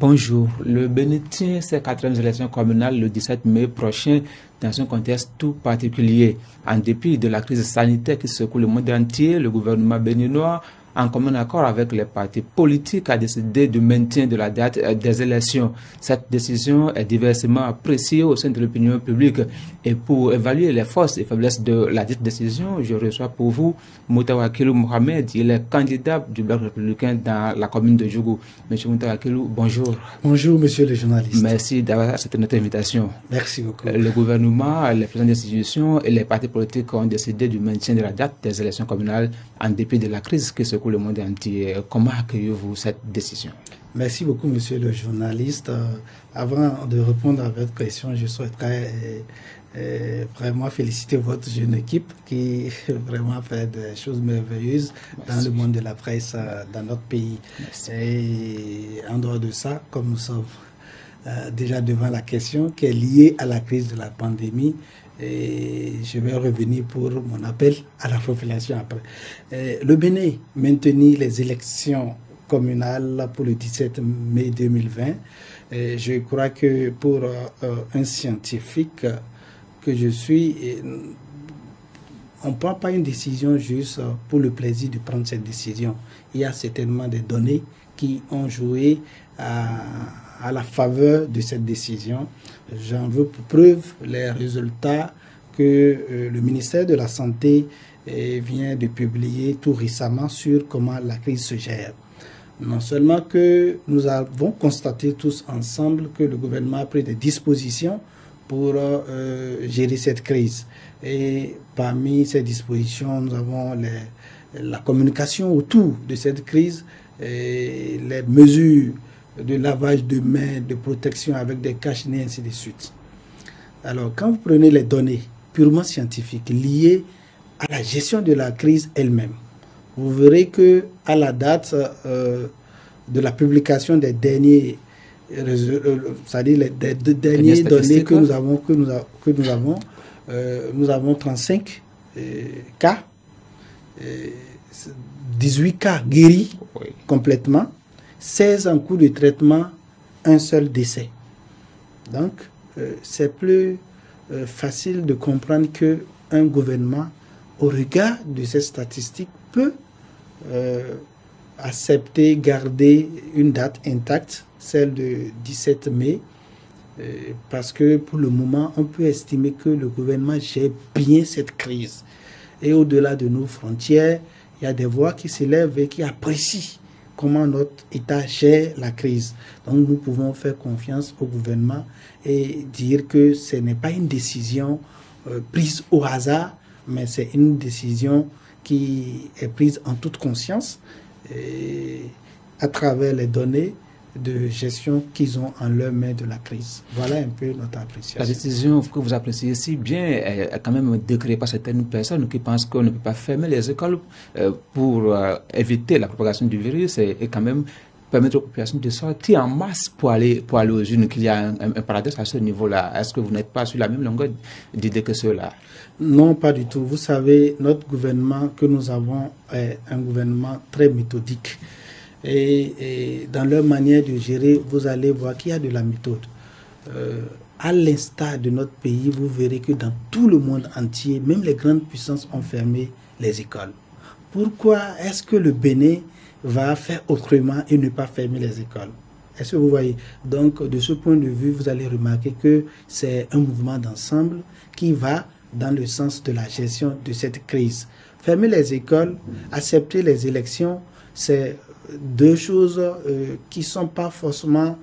Bonjour. Le Bénin tient ses 4e élections communales le 17 mai prochain dans un contexte tout particulier. En dépit de la crise sanitaire qui secoue le monde entier, le gouvernement béninois, en commun accord avec les partis politiques, a décidé du maintien de la date des élections. Cette décision est diversement appréciée au sein de l'opinion publique. Et pour évaluer les forces et faiblesses de la dite décision, je reçois pour vous Moutawakilou Mohamed. Il est candidat du Bloc républicain dans la commune de Djougou. Monsieur Moutawakilou, bonjour. Bonjour, monsieur le journaliste. Merci d'avoir accepté notre invitation. Merci beaucoup. Le gouvernement, les présidents d'institutions et les partis politiques ont décidé du maintien de la date des élections communales en dépit de la crise qui secoue le monde entier. Comment accueillez-vous cette décision? Merci beaucoup, monsieur le journaliste. Avant de répondre à votre question, je souhaiterais vraiment féliciter votre jeune équipe qui vraiment fait des choses merveilleuses dans le monde de la presse dans notre pays. Merci. Et en dehors de ça, comme nous sommes déjà devant la question qui est liée à la crise de la pandémie, et je vais revenir pour mon appel à la population après. Le Bénin maintenir les élections communales pour le 17 mai 2020. Je crois que pour un scientifique que je suis, on ne prend pas une décision juste pour le plaisir de prendre cette décision. Il y a certainement des données qui ont joué à la faveur de cette décision. J'en veux pour preuve les résultats que le ministère de la Santé vient de publier tout récemment sur comment la crise se gère. Non seulement que nous avons constaté tous ensemble que le gouvernement a pris des dispositions pour gérer cette crise. Et parmi ces dispositions, nous avons la communication autour de cette crise, et les mesures de lavage de mains, de protection avec des cache-nez, ainsi de suite. Alors, quand vous prenez les données purement scientifiques liées à la gestion de la crise elle-même, vous verrez que à la date de la publication des derniers, c'est-à-dire les dernières données que nous avons, nous avons 35 cas, 18 cas guéris complètement, 16 en cours de traitement, un seul décès. Donc, c'est plus facile de comprendre qu'un gouvernement, au regard de ces statistiques, peut accepter, garder une date intacte, celle de 17 mai, parce que pour le moment, on peut estimer que le gouvernement gère bien cette crise. Et au-delà de nos frontières, il y a des voix qui s'élèvent et qui apprécient comment notre État gère la crise. Donc nous pouvons faire confiance au gouvernement et dire que ce n'est pas une décision prise au hasard, mais c'est une décision qui est prise en toute conscience et à travers les données de gestion qu'ils ont en leur main de la crise. Voilà un peu notre appréciation. La décision que vous appréciez si bien est quand même décriée par certaines personnes qui pensent qu'on ne peut pas fermer les écoles pour éviter la propagation du virus et quand même permettre aux populations de sortir en masse pour aller aux urnes, qu'il y a un paradoxe à ce niveau-là. Est-ce que vous n'êtes pas sur la même longueur d'idée que ceux-là? Non, pas du tout. Vous savez, notre gouvernement que nous avons est un gouvernement très méthodique. Et dans leur manière de gérer, vous allez voir qu'il y a de la méthode. À l'instar de notre pays, vous verrez que dans tout le monde entier, même les grandes puissances ont fermé les écoles. Pourquoi est-ce que le Bénin va faire autrement et ne pas fermer les écoles? Est-ce que vous voyez? Donc, de ce point de vue, vous allez remarquer que c'est un mouvement d'ensemble qui va dans le sens de la gestion de cette crise. Fermer les écoles, accepter les élections, c'est deux choses qui ne sont pas forcément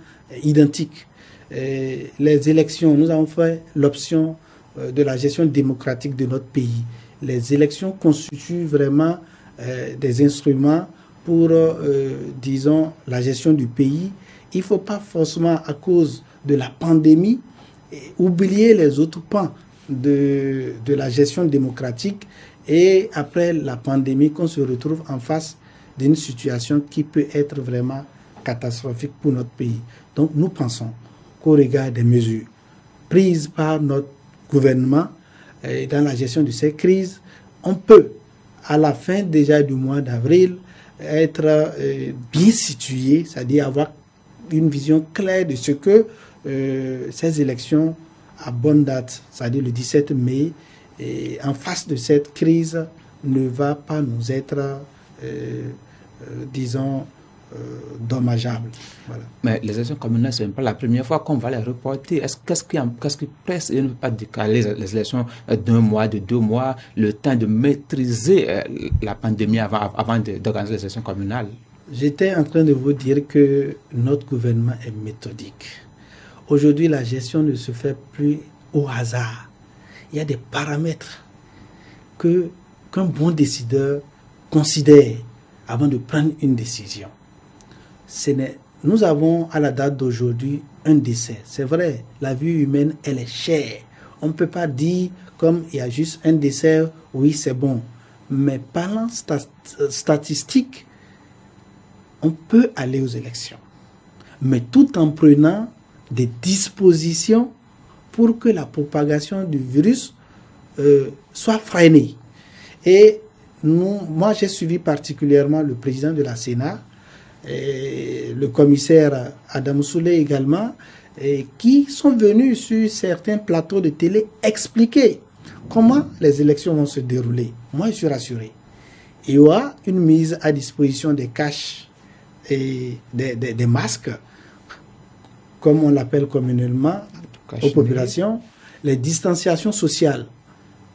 identiques. Les élections, nous avons fait l'option de la gestion démocratique de notre pays. Les élections constituent vraiment des instruments pour, disons, la gestion du pays. Il ne faut pas forcément, à cause de la pandémie, oublier les autres pans de la gestion démocratique et après la pandémie qu'on se retrouve en face d'une situation qui peut être vraiment catastrophique pour notre pays. Donc nous pensons qu'au regard des mesures prises par notre gouvernement dans la gestion de ces crises, on peut, à la fin déjà du mois d'avril, être bien situé, c'est-à-dire avoir une vision claire de ce que ces élections à bonne date, c'est-à-dire le 17 mai, et en face de cette crise, ne va pas nous être, disons, dommageable. Voilà. Mais les élections communales, ce n'est pas la première fois qu'on va les reporter. Qu'est-ce qui presse et ne peut pas décaler les élections d'un mois, de 2 mois, le temps de maîtriser la pandémie avant d'organiser les élections communales? J'étais en train de vous dire que notre gouvernement est méthodique. Aujourd'hui, la gestion ne se fait plus au hasard. Il y a des paramètres qu'un bon décideur considère avant de prendre une décision. Nous avons à la date d'aujourd'hui un décès. C'est vrai, la vie humaine, elle est chère. On ne peut pas dire, comme il y a juste un décès, oui, c'est bon. Mais parlant statistique, on peut aller aux élections. Mais tout en prenant des dispositions pour que la propagation du virus soit freinée. Et moi, j'ai suivi particulièrement le président de la Sénat, et le commissaire Adam Souley également, et qui sont venus sur certains plateaux de télé expliquer comment les élections vont se dérouler. Moi, je suis rassuré. Il y aura une mise à disposition des caches et des masques, comme on l'appelle communément aux populations, les distanciations sociales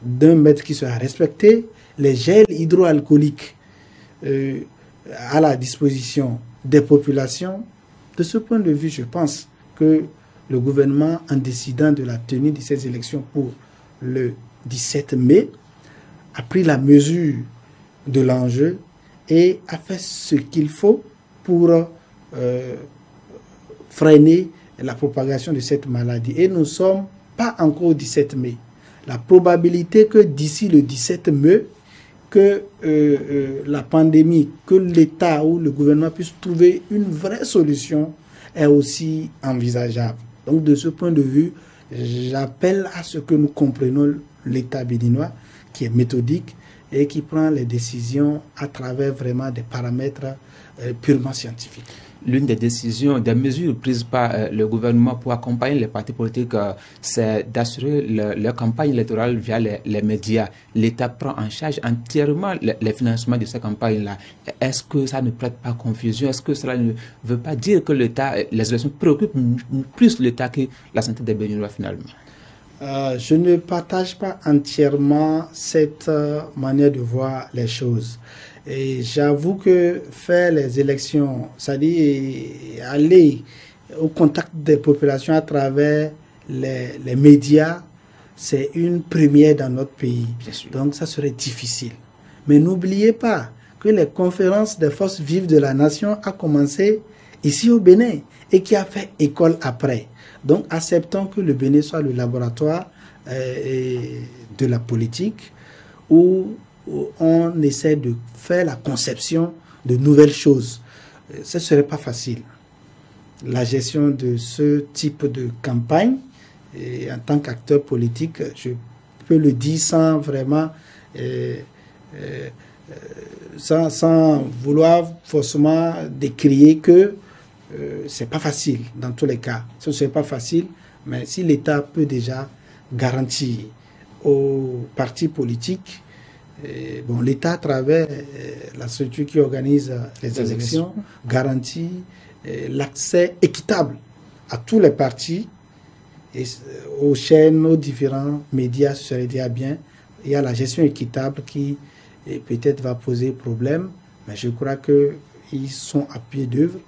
d'1 mètre qui sera respectée, les gels hydroalcooliques à la disposition des populations. De ce point de vue, je pense que le gouvernement, en décidant de la tenue de ces élections pour le 17 mai, a pris la mesure de l'enjeu et a fait ce qu'il faut pour freiner la propagation de cette maladie. Et nous ne sommes pas encore au 17 mai. La probabilité que d'ici le 17 mai, que la pandémie, que l'État ou le gouvernement puisse trouver une vraie solution est aussi envisageable. Donc de ce point de vue, j'appelle à ce que nous comprenions l'État béninois qui est méthodique et qui prend les décisions à travers vraiment des paramètres purement scientifiques. L'une des décisions, des mesures prises par le gouvernement pour accompagner les partis politiques, c'est d'assurer leur campagne électorale via les médias. L'État prend en charge entièrement les financements de ces campagnes-là. Est-ce que ça ne prête pas confusion? Est-ce que cela ne veut pas dire que l'État, les élections préoccupent plus l'État que la santé des Béninois finalement? Je ne partage pas entièrement cette manière de voir les choses. Et j'avoue que faire les élections, c'est-à-dire aller au contact des populations à travers les médias, c'est une première dans notre pays. Donc ça serait difficile. Mais n'oubliez pas que les conférences des forces vives de la nation a commencé ici au Bénin et qui a fait école après. Donc acceptons que le Bénin soit le laboratoire de la politique où on essaie de faire la conception de nouvelles choses. Ce ne serait pas facile. La gestion de ce type de campagne, et en tant qu'acteur politique, je peux le dire sans vraiment, sans vouloir forcément décrier que c'est pas facile dans tous les cas. Ce ne serait pas facile, mais si l'État peut déjà garantir aux partis politiques, bon, l'État, à travers la structure qui organise les élections, garantit l'accès équitable à tous les partis et aux chaînes, aux différents médias, ce serait déjà bien. Il y a la gestion équitable qui peut-être va poser problème, mais je crois qu'ils sont à pied d'œuvre.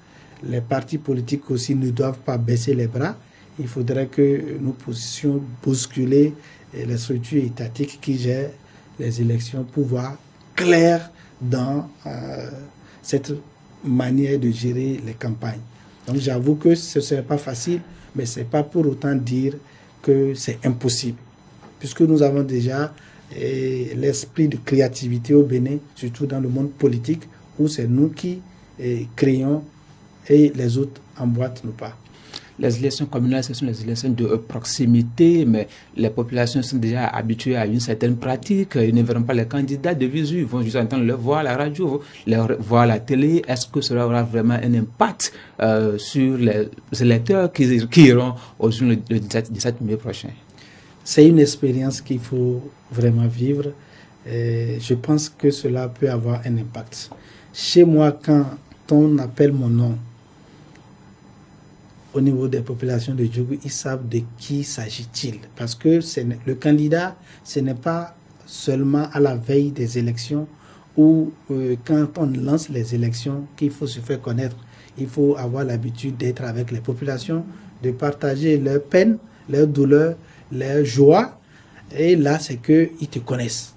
Les partis politiques aussi ne doivent pas baisser les bras. Il faudrait que nous puissions bousculer les structures étatiques qui gèrent les élections pour voir clair dans cette manière de gérer les campagnes. Donc j'avoue que ce ne serait pas facile, mais ce n'est pas pour autant dire que c'est impossible. Puisque nous avons déjà l'esprit de créativité au Bénin, surtout dans le monde politique, où c'est nous qui créons et les autres emboîtent nos pas. les élections communales, ce sont les élections de proximité, mais les populations sont déjà habituées à une certaine pratique. Ils ne verront pas les candidats de visu, ils vont juste entendre leur voix à la radio, leur voix à la télé. Est-ce que cela aura vraiment un impact sur les électeurs qui iront au jour le 17 mai prochain? C'est une expérience qu'il faut vraiment vivre. Je pense que cela peut avoir un impact. Chez moi, quand on appelle mon nom, au niveau des populations de Djougou, ils savent de qui s'agit-il. Parce que le candidat, ce n'est pas seulement à la veille des élections ou quand on lance les élections qu'il faut se faire connaître. Il faut avoir l'habitude d'être avec les populations, de partager leurs peines, leurs douleurs, leurs joies. Et là, c'est qu'ils te connaissent.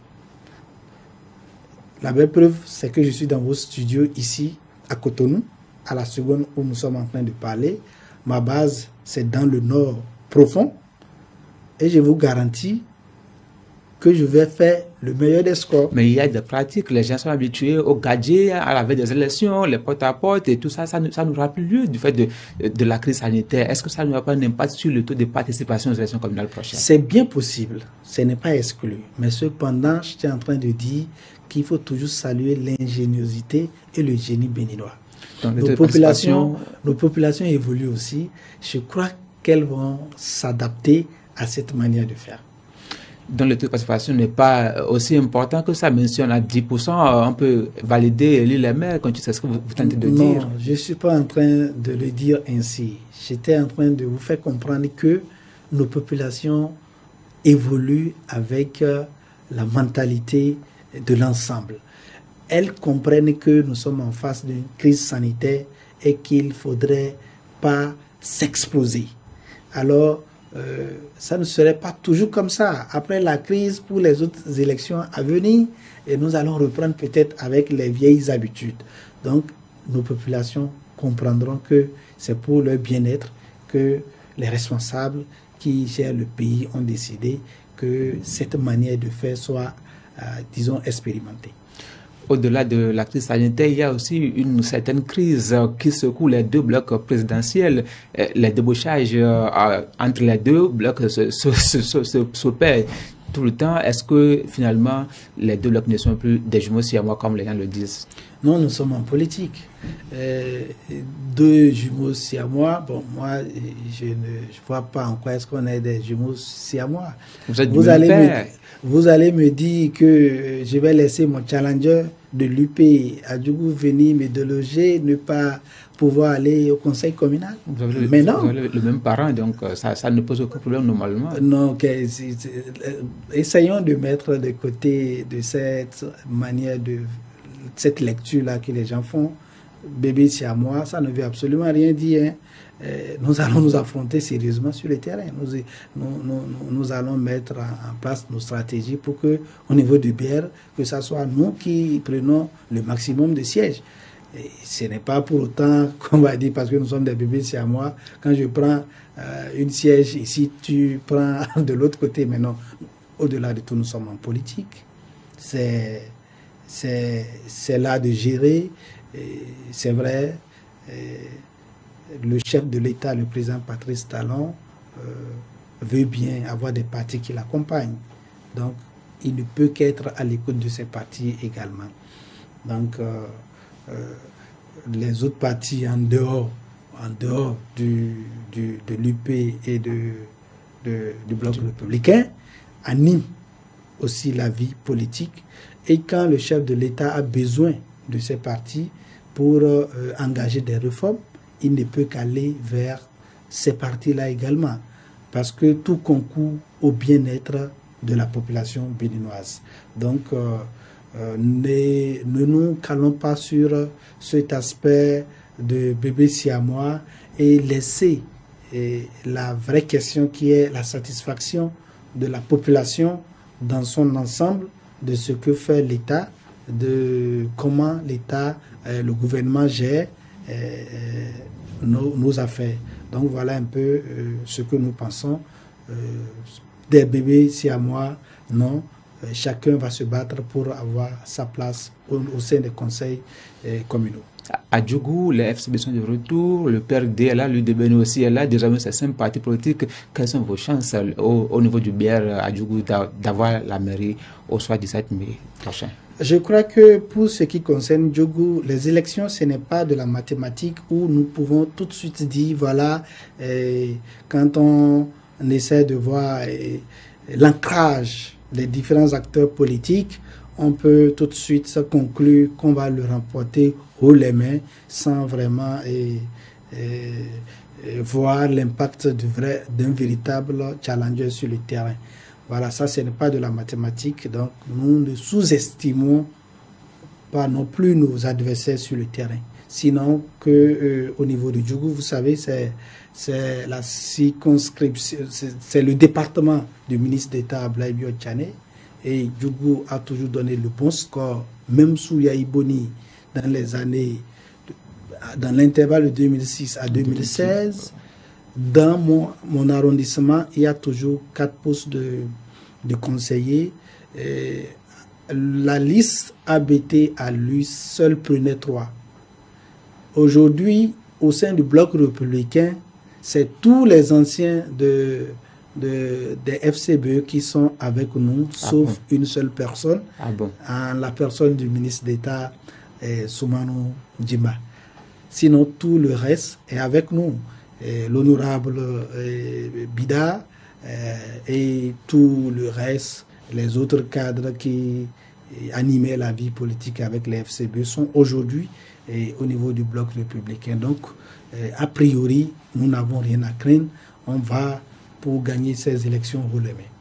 La belle preuve, c'est que je suis dans vos studios ici, à Cotonou, à la seconde où nous sommes en train de parler. Ma base, c'est dans le nord profond. Et je vous garantis que je vais faire le meilleur des scores. Mais il y a des pratiques, les gens sont habitués au gadget, à la veille des élections, les porte-à-porte et tout ça, ça nous rappelle lieu du fait de la crise sanitaire. Est-ce que ça n'aura pas un impact sur le taux de participation aux élections communales prochaines? C'est bien possible, ce n'est pas exclu. Mais cependant, je suis en train de dire qu'il faut toujours saluer l'ingéniosité et le génie béninois. Donc, nos populations évoluent aussi. Je crois qu'elles vont s'adapter à cette manière de faire. Donc le taux de participation n'est pas aussi important que ça, même si on a 10%, on peut valider et élire les maires, c'est ce que vous tentez de dire. Non, je ne suis pas en train de le dire ainsi. J'étais en train de vous faire comprendre que nos populations évoluent avec la mentalité de l'ensemble. Elles comprennent que nous sommes en face d'une crise sanitaire et qu'il ne faudrait pas s'exposer. Alors, ça ne serait pas toujours comme ça. Après la crise, pour les autres élections à venir, et nous allons reprendre peut-être avec les vieilles habitudes. Donc, nos populations comprendront que c'est pour leur bien-être que les responsables qui gèrent le pays ont décidé que cette manière de faire soit, disons, expérimentée. Au-delà de la crise sanitaire, il y a aussi une certaine crise qui secoue les deux blocs présidentiels. Les débauchages entre les deux blocs s'opèrent tout le temps. Est-ce que finalement les deux blocs ne sont plus des jumeaux siamois comme les gens le disent? Non, nous sommes en politique. Deux jumeaux siamois, bon, moi, je ne vois pas en quoi est-ce qu'on est des jumeaux siamois. Vous allez me dire que je vais laisser mon challenger de l'UP à Djougou venir me déloger, ne pas pouvoir aller au conseil communal. Vous avez le même parent, donc ça ne pose aucun problème normalement. Non, essayons de mettre de côté de cette manière cette lecture-là que les gens font. Bébé siamois, ça ne veut absolument rien dire. Hein. Nous allons nous affronter sérieusement sur le terrain. Nous allons mettre en place nos stratégies pour que, au niveau du BR, que ce soit nous qui prenons le maximum de sièges. Et ce n'est pas pour autant qu'on va dire parce que nous sommes des bébés siamois. Quand je prends une siège ici, tu prends de l'autre côté. Mais non, au-delà de tout, nous sommes en politique. C'est là de gérer. C'est vrai. Le chef de l'État, le président Patrice Talon, veut bien avoir des partis qui l'accompagnent. Donc, il ne peut qu'être à l'écoute de ces partis également. Donc, les autres partis en dehors de l'UP et du bloc républicain animent aussi la vie politique. Et quand le chef de l'État a besoin de ces partis pour engager des réformes, il ne peut qu'aller vers ces partis-là également, parce que tout concourt au bien-être de la population béninoise. Donc, ne nous calons pas sur cet aspect de bébé siamois et laisser la vraie question qui est la satisfaction de la population dans son ensemble de ce que fait l'État, de comment l'État, le gouvernement gère nos affaires. Donc voilà un peu ce que nous pensons. Des bébés siamois, non. Chacun va se battre pour avoir sa place au sein des conseils communaux. À Djougou, les FCB sont de retour, le PRD est là, l'UDBN aussi est là, désormais c'est 5 partis politiques. Quelles sont vos chances au niveau du BR à Djougou d'avoir la mairie au soir 17 mai prochain? Je crois que pour ce qui concerne Djougou, les élections, ce n'est pas de la mathématique où nous pouvons tout de suite dire, voilà, quand on essaie de voir l'ancrage des différents acteurs politiques, on peut tout de suite se conclure qu'on va le remporter haut les mains sans vraiment voir l'impact d'un véritable challenger sur le terrain. Voilà, ça, ce n'est pas de la mathématique. Donc, nous ne sous-estimons pas non plus nos adversaires sur le terrain. Sinon, au niveau de Djougou, vous savez, c'est la circonscription, c'est le département du ministre d'État Ablaye Biot Tchane. Et Djougou a toujours donné le bon score, même sous Yahi Boni, dans les années, dans l'intervalle de 2006 à 2016. Dans mon arrondissement, il y a toujours 4 postes de conseillers. La liste ABT à lui seul prenait 3. Aujourd'hui, au sein du bloc républicain, c'est tous les anciens des FCBE qui sont avec nous, sauf une seule personne, la personne du ministre d'État Soumano Djima. Sinon, tout le reste est avec nous. L'honorable Bida et tout le reste, les autres cadres qui animaient la vie politique avec les FCB sont aujourd'hui au niveau du bloc républicain. Donc, a priori, nous n'avons rien à craindre. On va pour gagner ces élections haut les mains.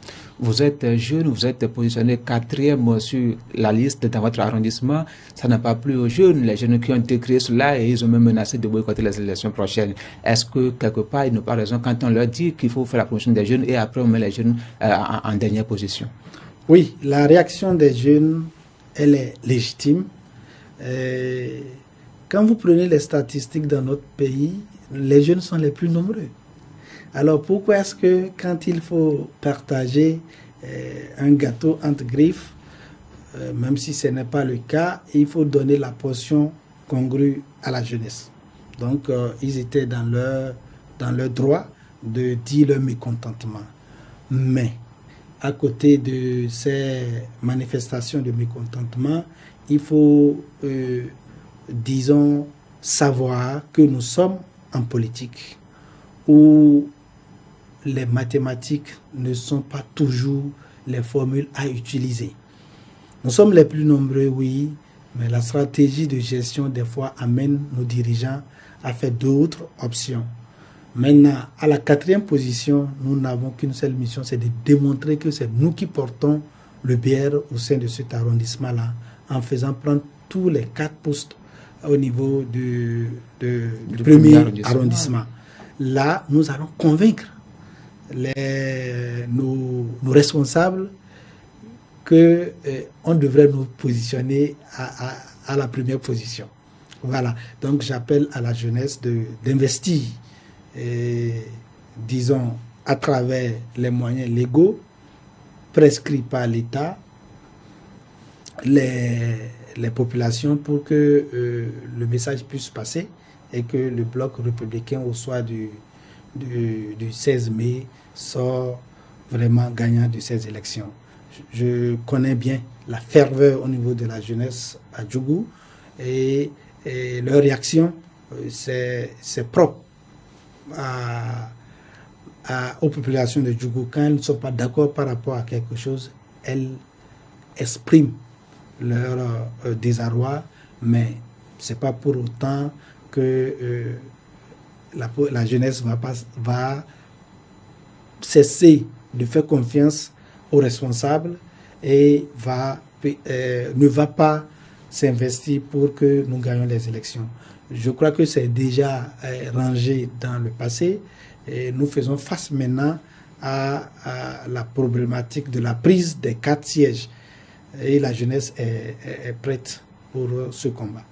Vous êtes jeune, vous êtes positionné 4e sur la liste dans votre arrondissement. Ça n'a pas plu aux jeunes, les jeunes qui ont été créés cela et ils ont même menacé de boycotter les élections prochaines. Est-ce que quelque part ils n'ont pas raison quand on leur dit qu'il faut faire la promotion des jeunes et après on met les jeunes en dernière position? Oui, la réaction des jeunes, elle est légitime. Quand vous prenez les statistiques dans notre pays, les jeunes sont les plus nombreux. Alors pourquoi est-ce que quand il faut partager un gâteau entre griffes, même si ce n'est pas le cas, il faut donner la portion congrue à la jeunesse? Donc ils étaient dans leur droit de dire leur mécontentement. Mais à côté de ces manifestations de mécontentement, il faut, disons, savoir que nous sommes en politique où les mathématiques ne sont pas toujours les formules à utiliser. Nous sommes les plus nombreux, oui, mais la stratégie de gestion, des fois, amène nos dirigeants à faire d'autres options. Maintenant, à la 4e position, nous n'avons qu'une seule mission, c'est de démontrer que c'est nous qui portons le BR au sein de cet arrondissement-là, en faisant prendre tous les 4 postes au niveau du premier arrondissement. Là, nous allons convaincre nos responsables qu'on devrait nous positionner à la première position. Voilà. Donc, j'appelle à la jeunesse d'investir, disons, à travers les moyens légaux prescrits par l'État, les populations pour que le message puisse passer et que le bloc républicain au soir du 16 mai sort vraiment gagnant de ces élections. Je connais bien la ferveur au niveau de la jeunesse à Djougou et leur réaction, c'est propre aux populations de Djougou. Quand elles ne sont pas d'accord par rapport à quelque chose, elles expriment leur désarroi, mais ce n'est pas pour autant que la jeunesse va cesser de faire confiance aux responsables et ne va pas s'investir pour que nous gagnions les élections. Je crois que c'est déjà rangé dans le passé et nous faisons face maintenant à la problématique de la prise des 4 sièges et la jeunesse est prête pour ce combat.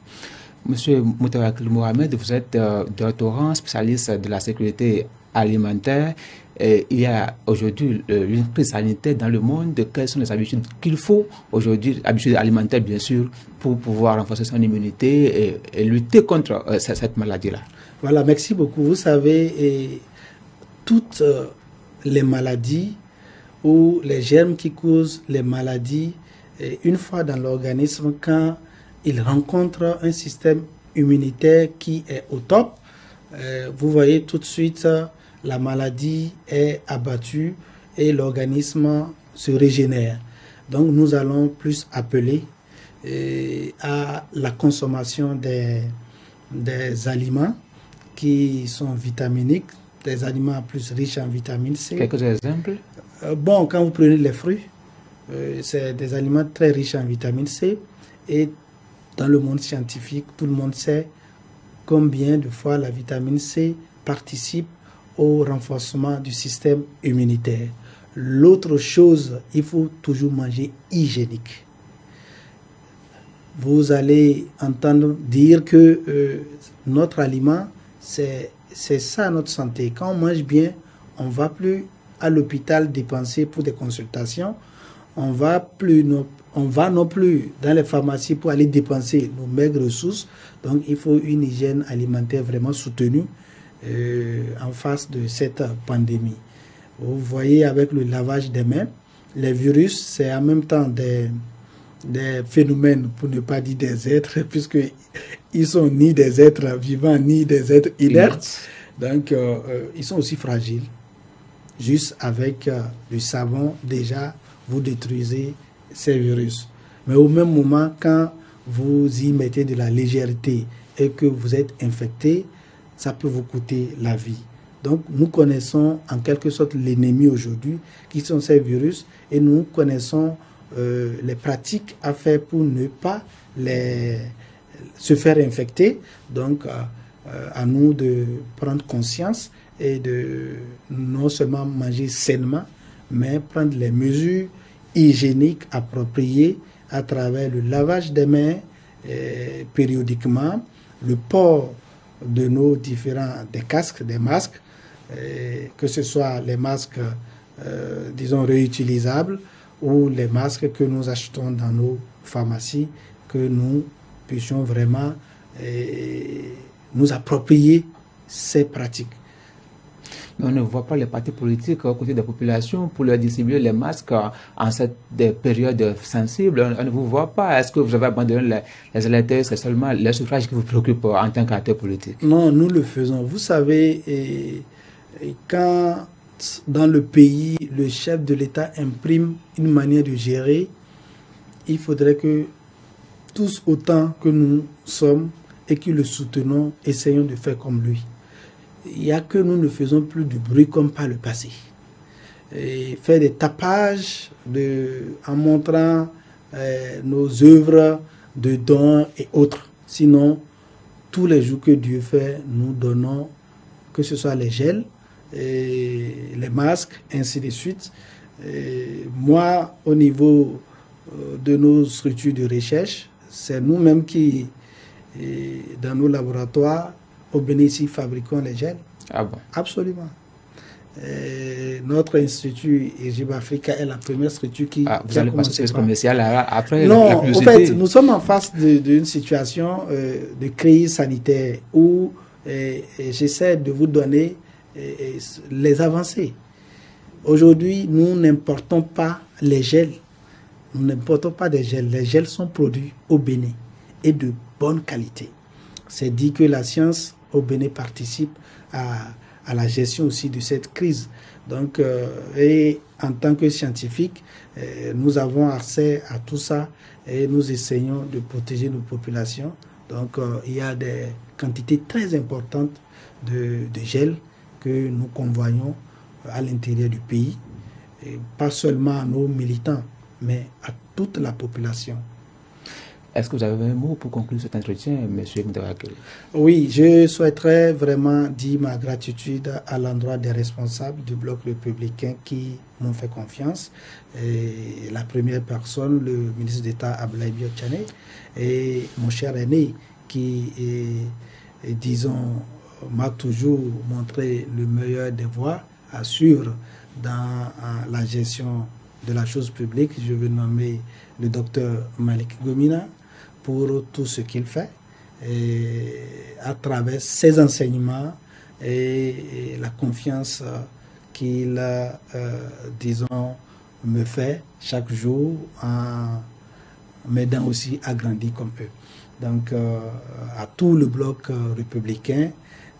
Monsieur Moutawakil Mohamed, vous êtes doctorant, spécialiste de la sécurité alimentaire il y a aujourd'hui une crise sanitaire dans le monde. Quelles sont les habitudes qu'il faut aujourd'hui, habitudes alimentaires bien sûr, pour pouvoir renforcer son immunité et lutter contre cette maladie-là? Voilà, merci beaucoup. Vous savez, toutes les maladies ou les germes qui causent les maladies, une fois dans l'organisme, quand ils rencontrent un système immunitaire qui est au top, vous voyez tout de suite la maladie est abattue et l'organisme se régénère. Donc nous allons plus appeler à la consommation des aliments qui sont vitaminiques, des aliments plus riches en vitamine C. Quelques exemples? Bon, quand vous prenez les fruits, c'est des aliments très riches en vitamine C. Et dans le monde scientifique, tout le monde sait combien de fois la vitamine C participe au renforcement du système immunitaire. L'autre chose, il faut toujours manger hygiénique. Vous allez entendre dire que notre aliment, c'est ça notre santé. Quand on mange bien, on ne va plus à l'hôpital dépenser pour des consultations. On va non plus dans les pharmacies pour aller dépenser nos maigres ressources. Donc il faut une hygiène alimentaire vraiment soutenue en face de cette pandémie. Vous voyez avec le lavage des mains, les virus, c'est en même temps des phénomènes, pour ne pas dire des êtres, puisqu'ils sont ni des êtres vivants, ni des êtres inertes. Donc, ils sont aussi fragiles. Juste avec du savon, déjà, vous détruisez ces virus. Mais au même moment, quand vous y mettez de la légèreté et que vous êtes infecté, ça peut vous coûter la vie. Donc, nous connaissons en quelque sorte l'ennemi aujourd'hui, qui sont ces virus, et nous connaissons les pratiques à faire pour ne pas se faire infecter. Donc, à nous de prendre conscience et de non seulement manger sainement, mais prendre les mesures hygiéniques appropriées à travers le lavage des mains périodiquement, le port de nos des casques, des masques, que ce soit les masques, disons, réutilisables ou les masques que nous achetons dans nos pharmacies, que nous puissions vraiment nous approprier ces pratiques. Mais on ne voit pas les partis politiques aux côtés des populations pour leur distribuer les masques en cette période sensible. On ne vous voit pas. Est-ce que vous avez abandonné les électeurs? C'est seulement les suffrages qui vous préoccupent en tant qu'acteur politique? Non, nous le faisons. Vous savez, quand dans le pays, le chef de l'État imprime une manière de gérer, il faudrait que tous autant que nous sommes et que le soutenons, essayons de faire comme lui. Il n'y a que nous ne faisons plus de bruit comme par le passé. Et faire des tapages en montrant nos œuvres de dons et autres. Sinon, tous les jours que Dieu fait, nous donnons, que ce soit les gels, les masques, ainsi de suite. Moi, au niveau de nos structures de recherche, c'est nous-mêmes qui, dans nos laboratoires, au Bénin, fabriquons les gels. Ah bon? Absolument. Notre institut Egypt Africa est la première structure qui vous allez passer sur le commercial après? Non, en fait, nous sommes en face d'une situation de crise sanitaire où j'essaie de vous donner les avancées. Aujourd'hui, nous n'importons pas les gels. Nous n'importons pas des gels. Les gels sont produits au Bénin et de bonne qualité. C'est dit que la science au Bénin participe à la gestion aussi de cette crise. Donc, et en tant que scientifique, nous avons accès à tout ça et nous essayons de protéger nos populations. Donc, il y a des quantités très importantes de gel que nous convoyons à l'intérieur du pays, et pas seulement à nos militants, mais à toute la population. Est-ce que vous avez un mot pour conclure cet entretien, M. Mdawakil? Oui, je souhaiterais vraiment dire ma gratitude à l'endroit des responsables du bloc républicain qui m'ont fait confiance. Et la première personne, le ministre d'État Abdoulaye Biotchane, et mon cher aîné qui, disons, m'a toujours montré le meilleur des voies à suivre dans la gestion de la chose publique. Je veux nommer le docteur Malik Gomina pour tout ce qu'il fait et à travers ses enseignements et la confiance qu'il, disons, me fait chaque jour en m'aidant aussi à grandir comme eux. Donc, à tout le bloc républicain,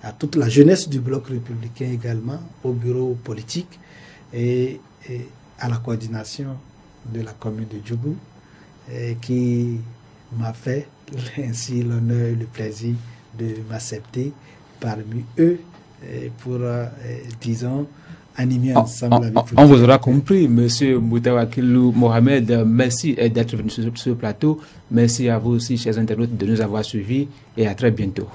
à toute la jeunesse du bloc républicain également, au bureau politique et à la coordination de la commune de Djougou, qui m'a fait ainsi l'honneur et le plaisir de m'accepter parmi eux pour, disons, animer ensemble la vie politique. On vous aura compris, M. Moutawakilou Mohamed, merci d'être venu sur ce plateau. Merci à vous aussi, chers internautes, de nous avoir suivis et à très bientôt.